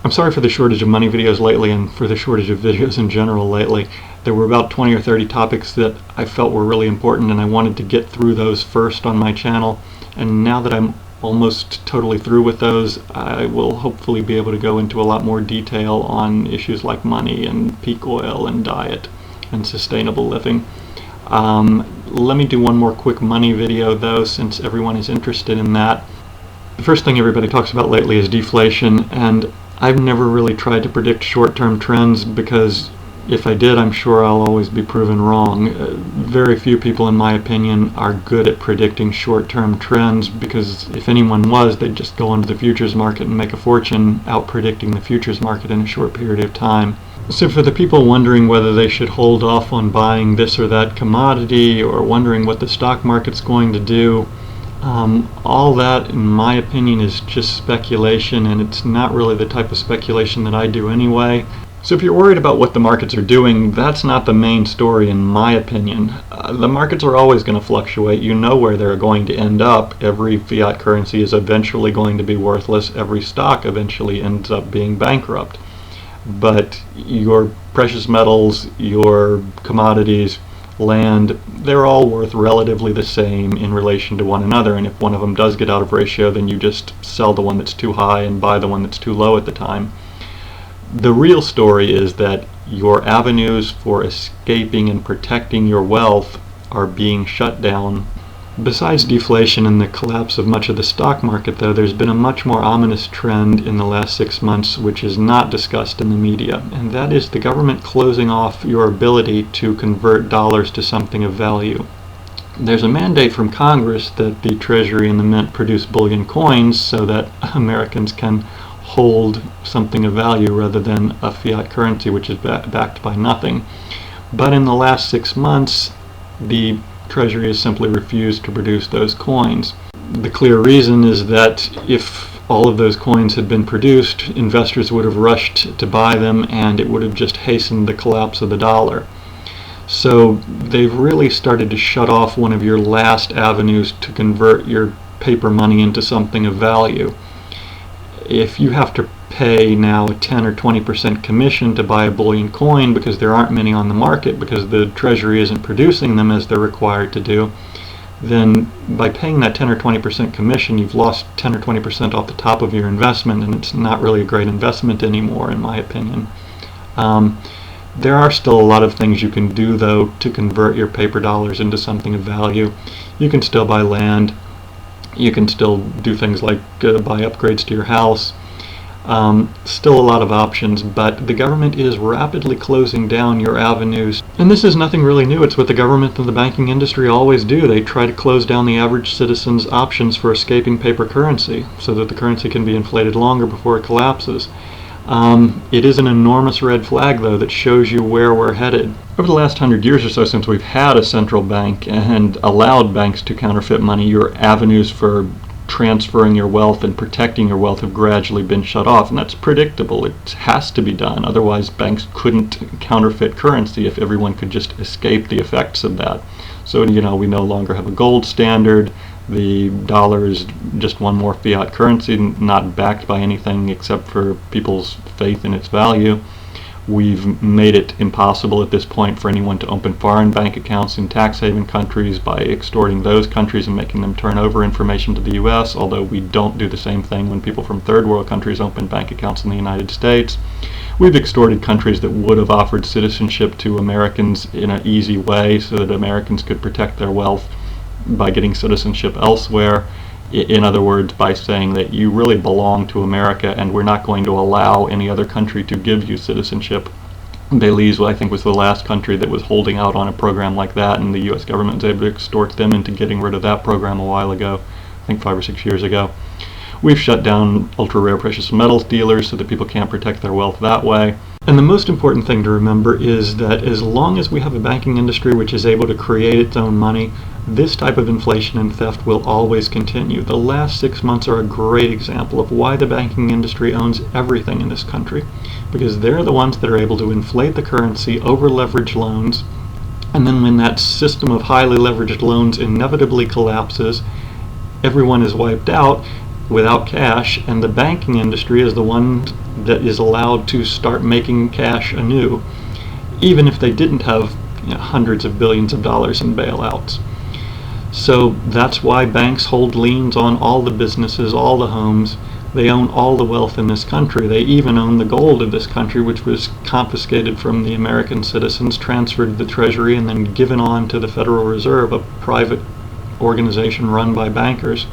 I'm sorry for the shortage of money videos lately and for the shortage of videos in general lately. There were about 20 or 30 topics that I felt were really important, and I wanted to get through those first on my channel. And now that I'm almost totally through with those, I will hopefully be able to go into a lot more detail on issues like money and peak oil and diet and sustainable living. Let me do one more quick money video though, since everyone is interested in that. The first thing everybody talks about lately is deflation, and I've never really tried to predict short-term trends because if I did, I'm sure I'll always be proven wrong. Very few people, in my opinion, are good at predicting short-term trends because if anyone was, they'd just go onto the futures market and make a fortune out predicting the futures market in a short period of time. So for the people wondering whether they should hold off on buying this or that commodity or wondering what the stock market's going to do, all that, in my opinion, is just speculation, and it's not really the type of speculation that I do anyway. So if you're worried about what the markets are doing, that's not the main story in my opinion. The markets are always going to fluctuate. You know where they're going to end up. Every fiat currency is eventually going to be worthless. Every stock eventually ends up being bankrupt. But your precious metals, your commodities, land, they're all worth relatively the same in relation to one another, and if one of them does get out of ratio, then you just sell the one that's too high and buy the one that's too low at the time. The real story is that your avenues for escaping and protecting your wealth are being shut down. Besides deflation and the collapse of much of the stock market, though, there's been a much more ominous trend in the last 6 months which is not discussed in the media, and that is the government closing off your ability to convert dollars to something of value. There's a mandate from Congress that the Treasury and the Mint produce bullion coins so that Americans can hold something of value rather than a fiat currency which is backed by nothing. But in the last 6 months, the Treasury has simply refused to produce those coins. The clear reason is that if all of those coins had been produced, investors would have rushed to buy them and it would have just hastened the collapse of the dollar. So they've really started to shut off one of your last avenues to convert your paper money into something of value. If you have to pay now a 10 or 20% commission to buy a bullion coin because there aren't many on the market because the Treasury isn't producing them as they're required to do, then by paying that 10 or 20% commission, you've lost 10 or 20% off the top of your investment, and it's not really a great investment anymore, in my opinion. There are still a lot of things you can do, though, to convert your paper dollars into something of value. You can still buy land. You can still do things like buy upgrades to your house. Still a lot of options, but the government is rapidly closing down your avenues. And this is nothing really new. It's what the government and the banking industry always do. They try to close down the average citizen's options for escaping paper currency so that the currency can be inflated longer before it collapses. It is an enormous red flag, though, that shows you where we're headed. Over the last 100 years or so since we've had a central bank and allowed banks to counterfeit money, your avenues for transferring your wealth and protecting your wealth have gradually been shut off, and that's predictable. It has to be done. Otherwise, banks couldn't counterfeit currency if everyone could just escape the effects of that. So, we no longer have a gold standard. The dollar is just one more fiat currency, not backed by anything except for people's faith in its value. We've made it impossible at this point for anyone to open foreign bank accounts in tax haven countries by extorting those countries and making them turn over information to the U.S., although we don't do the same thing when people from third world countries open bank accounts in the United States. We've extorted countries that would have offered citizenship to Americans in an easy way so that Americans could protect their wealth by getting citizenship elsewhere. In other words, by saying that you really belong to America and we're not going to allow any other country to give you citizenship. Belize, I think, was the last country that was holding out on a program like that, and the U.S. government was able to extort them into getting rid of that program a while ago, I think 5 or 6 years ago. We've shut down ultra-rare precious metals dealers so that people can't protect their wealth that way. And the most important thing to remember is that as long as we have a banking industry which is able to create its own money, this type of inflation and theft will always continue. The last 6 months are a great example of why the banking industry owns everything in this country, because they're the ones that are able to inflate the currency, over-leverage loans, and then when that system of highly leveraged loans inevitably collapses, everyone is wiped out, without cash, and the banking industry is the one that is allowed to start making cash anew, even if they didn't have hundreds of billions of dollars in bailouts. So that's why banks hold liens on all the businesses, all the homes. They own all the wealth in this country. They even own the gold of this country, which was confiscated from the American citizens, transferred to the Treasury, and then given on to the Federal Reserve, a private organization run by bankers.